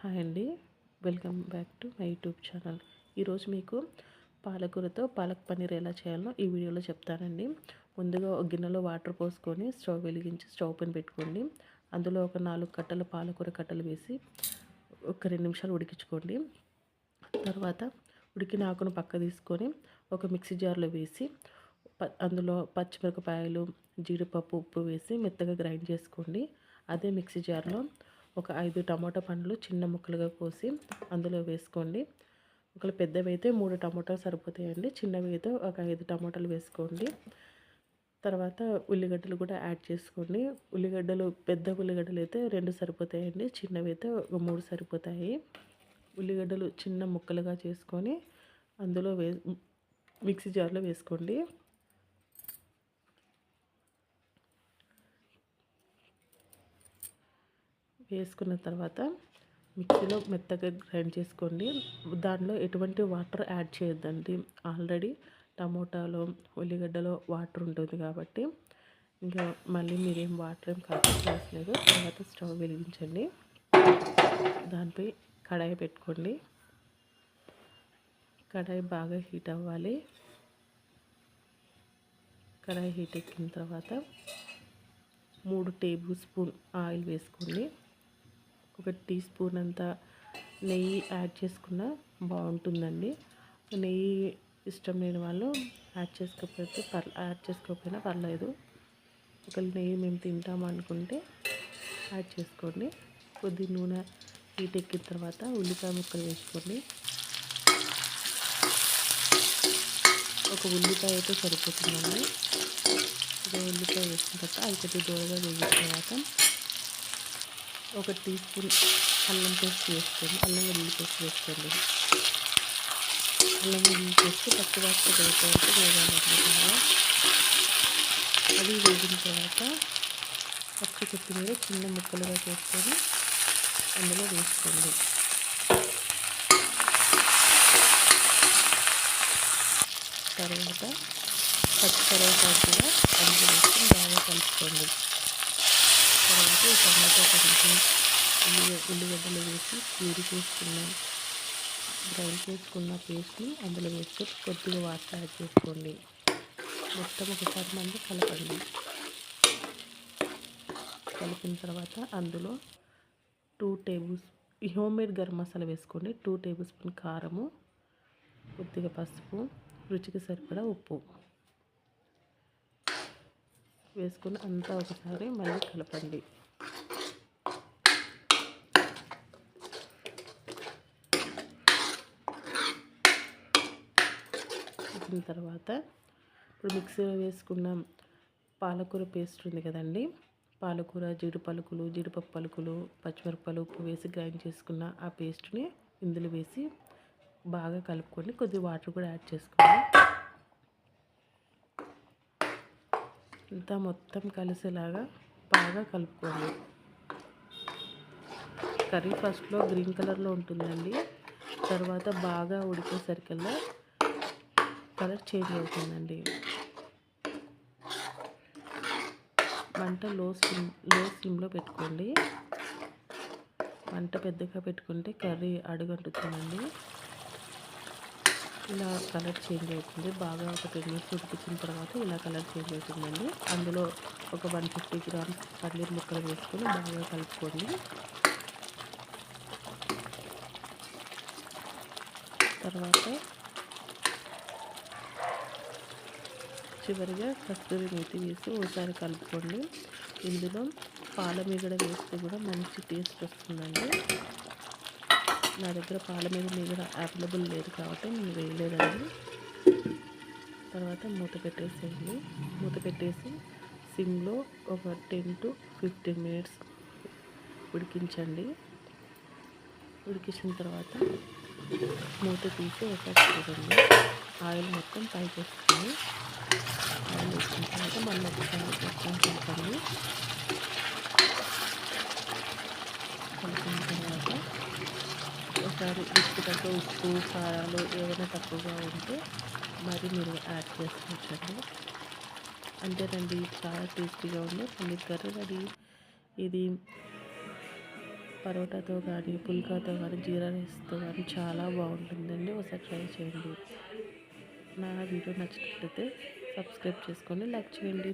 Hi అండి, welcome back to my YouTube channel. ఈరోజు మీకు పాలకూరతో పాలక్ పన్నీర్ ఎలా చేయాలో ఈ వీడియోలో చెప్తానండి. ముందుగా ఒక గిన్నెలో వాటర్ పోసుకొని స్టవ్ వెలిగించి స్టవ్ పైన పెట్టుకోండి. అందులో ఒక 4 కట్టల పాలకూర కట్టలు వేసి ఒక 2 నిమిషాలు ఉడికించుకోండి. తర్వాత ఉడికిన ఆకును పక్క తీసుకొని ఒక మిక్సీ జార్లో వేసి అందులో పచ్చిమిరపకాయలు, జీడిపప్పు, ఉప్పు వేసి మెత్తగా గ్రైండ్ చేసుకోండి. అదే మిక్సీ జార్లో ఒక 5 టమాటా పండ్లు చిన్న ముక్కలుగా కోసి అందులో వేసుకోండి. ఒకవేళ పెద్దవి అయితే 3 టమాటాలు సరిపోతాయండి. చిన్నవి అయితే ఒక 5 టమాటాలు వేసుకోండి. తర్వాత ఉల్లిగడ్డలు కూడా యాడ్ చేసుకోండి. ఉల్లిగడ్డలు పెద్ద ఉల్లిగడ్డలు అయితే 2 సరిపోతాయండి. చిన్నవి అయితే ఒక 3 సరిపోతాయి. ఉల్లిగడ్డలు చిన్న ముక్కలుగా చేసుకొని అందులో మిక్సీ జార్లో వేసుకోండి. వేసుకున్న తర్వాత మిక్సీలో మెత్తగా గ్రైండ్ చేసుకోండి. దానిలో ఎటువంటి వాటర్ యాడ్ చేయొద్దండి. ఆల్రెడీ టమోటాలో ఉల్లిగడ్డలో వాటర్ ఉంటుంది కాబట్టి ఇంకా మళ్ళీ మీరేం వాటర్ ఏం కలపలేదు. తర్వాత స్టవ్ వెలిగించండి. దానిపై కడాయి పెట్టుకోండి. కడాయి బాగా హీట్ అవ్వాలి. కడాయి హీట్ ఎక్కిన తర్వాత 3 టేబుల్ స్పూన్ ఆయిల్ వేసుకోండి. ఒక టీ స్పూన్ అంత నెయ్యి యాడ్ చేసుకున్న బాగుంటుందండి. నెయ్యి ఇష్టం లేని వాళ్ళు యాడ్ చేసుకోకపోయినా పర్లేదు. ఒకవేళ నెయ్యి మేము తింటాం అనుకుంటే యాడ్ చేసుకోండి. కొద్ది నూనె హీట్ ఎక్కిన తర్వాత ఉల్లిపాయ ముక్కలు వేసుకోండి. ఒక ఉల్లిపాయ అయితే సరిపోతుందండి. ఉల్లిపాయ వేసిన తర్వాత అవి కొద్దిగా దూరగా వేసిన తర్వాత ఒక టీ స్పూన్ అల్లం పేస్ట్ వేసుకోండి. అల్లం వెల్లుల్లి పేస్ట్ వేసుకోండి. అల్లం వెల్లుల్లి పేస్ట్ పచ్చి వాసన పోయేంత వేగాలనుకుంటున్నారా. అది వేగిన తర్వాత పచ్చి కొత్తిమీర చిన్న ముక్కలుగా చేసుకొని అందులో వేసుకోండి. తర్వాత పచ్చి కరివేపాకు కూడా అందులో వేసుకొని బాగా కలుపుకోండి. తర్వాత ఈ టమాటో కలిపి ఉల్లిగడ్డలు వేసి గ్రైండ్ చేసుకున్న పేస్ట్ని అందులో వేసుకొని కొద్దిగా వాటర్ యాడ్ చేసుకోండి. మొత్తం ఒకసారి మంది కలపండి. కలిపిన తర్వాత అందులో 2 టేబుల్ హోమ్మేడ్ గరం మసాలా వేసుకోండి. 2 టేబుల్ స్పూన్ కారము, కొద్దిగా పసుపు, రుచికి సరిపడా ఉప్పు వేసుకొని అంతా ఒకసారి మళ్ళీ కలపండి. కలిపిన తర్వాత ఇప్పుడు మిక్సీలో వేసుకున్న పాలకూర పేస్ట్ ఉంది కదండి. పాలకూర, జీడిపప్పు పలుకులు, పచ్చిమిరపకాయలు, ఉప్పు వేసి గ్రైండ్ చేసుకున్న ఆ పేస్ట్ని ఇందులో వేసి బాగా కలుపుకోండి. కొద్దిగా వాటర్ కూడా యాడ్ చేసుకోండి. ఇంతా మొత్తం కలిసేలాగా బాగా కలుపుకోండి. కర్రీ ఫస్ట్లో గ్రీన్ కలర్లో ఉంటుందండి. తర్వాత బాగా ఉడికేసరికల్లా కలర్ చేంజ్ అవుతుందండి. మంట లో స్లిమ్లో పెట్టుకోండి. మంట పెద్దగా పెట్టుకుంటే కర్రీ అడుగంటుతుందండి. ఇలా కలర్ చేంజ్ అవుతుంది. బాగా ఒక 10 మినిట్స్ ఉడికించిన తర్వాత ఇలా కలర్ చేంజ్ అవుతుందండి. అందులో ఒక 150 గ్రామ్స్ పన్నీర్ ముక్కలు వేసుకొని బాగా కలుపుకోండి. తర్వాత చివరిగా కస్తూరి మేతి వేసి ఒకసారి కలుపుకోండి. ఇందులో పాల మీగడ వేస్తే కూడా మంచి టేస్ట్ వస్తుందండి. నా దగ్గర పాల మీగడ అవైలబుల్ లేదు కాబట్టి నేను వేయలేదండి. తర్వాత మూత పెట్టేసేయండి. మూత పెట్టేసి సిమ్లో ఒక 10 to 15 మినిట్స్ ఉడికించండి. ఉడికించిన తర్వాత మూత తీసి ఒకసారి చూడండి. ఆయిల్ మొత్తం పైకి వస్తుంది. ఆయిల్ వచ్చిన తర్వాత మళ్ళీ ఒకసారి మొత్తం కలపండి. కలిపిన తర్వాత ఒకసారి రుచికి తగ్గ ఉప్పు, కారాలు ఏదైనా తక్కువగా ఉంటే మరి మీరు యాడ్ చేసుకోవచ్చండి. అంతేనండి, చాలా టేస్టీగా ఉంది పన్నీర్ కర్రీ రెడీ. ఇది పరోటాతో కానీ పుల్కాతో కానీ జీరా రైస్తో కానీ చాలా బాగుంటుందండి. ఒకసారి ట్రై చేయండి. నా వీడియో నచ్చినట్లయితే సబ్స్క్రైబ్ చేసుకొని లైక్ చేయండి.